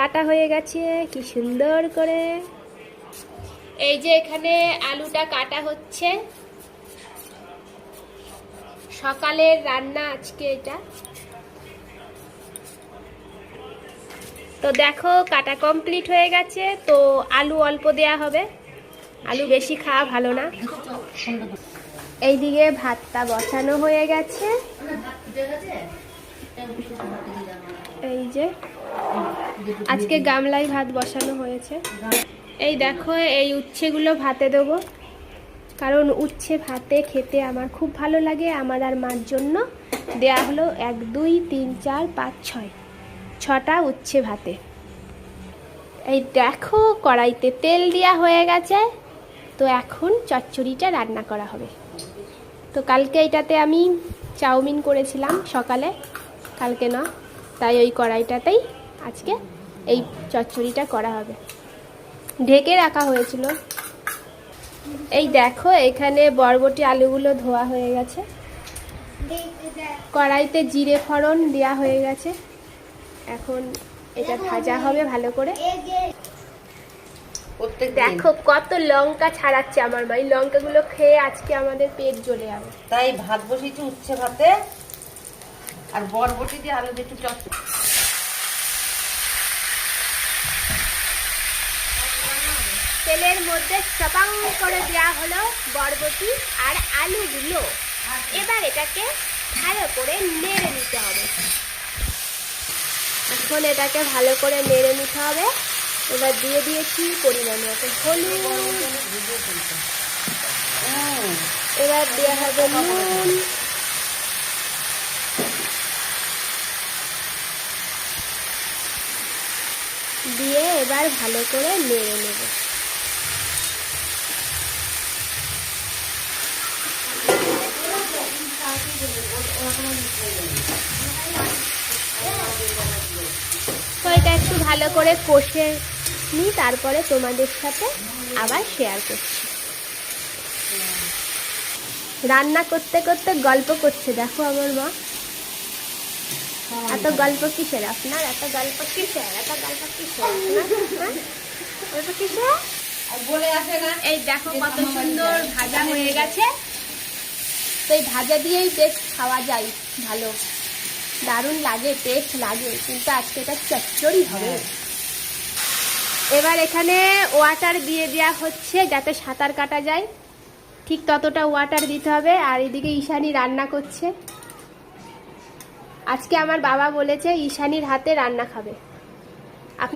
কাটা হয়ে গেছে কি সুন্দর করে। এই যে এখানে আলুটা কাটা হচ্ছে, সকালের রান্না আজকে এটা। তো দেখো কাটা কমপ্লিট হয়ে গেছে। তো আলু অল্প দেয়া হবে, আলু বেশি খাওয়া ভালো না। এইদিকে ভাতটা বসানো হয়ে গেছে। এই যে আজকে গামলায় ভাত বসানো হয়েছে। এই দেখো এই উচ্ছেগুলো ভাতে দেবো, কারণ উচ্ছে ভাতে খেতে আমার খুব ভালো লাগে। আমার আর মার জন্য দেয়া হলো 1 2 3 4 5 6 6টা উচ্ছে ভাতে। এই দেখো কড়াইতে তেল দেওয়া হয়ে গেছে। তো এখন চচ্চড়িটা রান্না করা হবে। তো কালকে এটাতে আমি চাউমিন করেছিলাম সকালে, কালকে না, তাই ওই কড়াইটাতেই আজকে এই চচ্চড়িটা করা হবে। ঢেকে রাখা হয়েছিল। এই দেখো এখানে বরবটি আলুগুলো ধোয়া হয়ে গেছে। কড়াইতে জিরে ফোড়ন দেওয়া হয়ে গেছে। এখন এটা ভাজা হবে ভালো করে। দেখো কত লঙ্কা ছাড়াচ্ছে আমার মা। এই লঙ্কাগুলো খেয়ে আজকে আমাদের পেট জ্বলে যাবে। তাই ভাত বসিয়েছি উচ্ছে ভাতে, আর বরবটি দিয়ে আলু দিয়ে একটু চচ্চড়ি। তেলের মধ্যে চপাং করে দেওয়া হলো বরবটি আর আলুগুলো। এবার এটাকে ভালো করে নেড়ে নিতে হবে। এখন এটাকে ভালো করে নেড়ে নিতে হবে। এবার দিয়ে দিয়েছি পরিমাণ মতো হলুদ, এবার দেওয়া হবে নুন, দিয়ে এবার ভালো করে নেড়ে নেব। তো এটা একটু ভালো করে কষে নিই, তারপরে তোমাদের সাথে আবার শেয়ার করছি। রান্না করতে করতে গল্প করছে দেখো আমার মা। এত গল্প কিসের আপনার? এত গল্প কিসের? এত গল্প কিসের আপনার? গল্প কিসের? বলে আসে না। এই দেখো কত সুন্দর ভাজা হয়ে গেছে। তো এই ভাজা দিয়েই বেশ খাওয়া যায়, ভালো দারুণ লাগে, টেস্ট লাগে। কিন্তু আজকে এটা চচ্চড়ি হবে। এবার এখানে ওয়াটার দিয়ে দেওয়া হচ্ছে যাতে সাঁতার কাটা যায়, ঠিক ততটা ওয়াটার দিতে হবে। আর এদিকে ঈশানী রান্না করছে। আজকে আমার বাবা বলেছে ঈশানীর হাতে রান্না খাবে।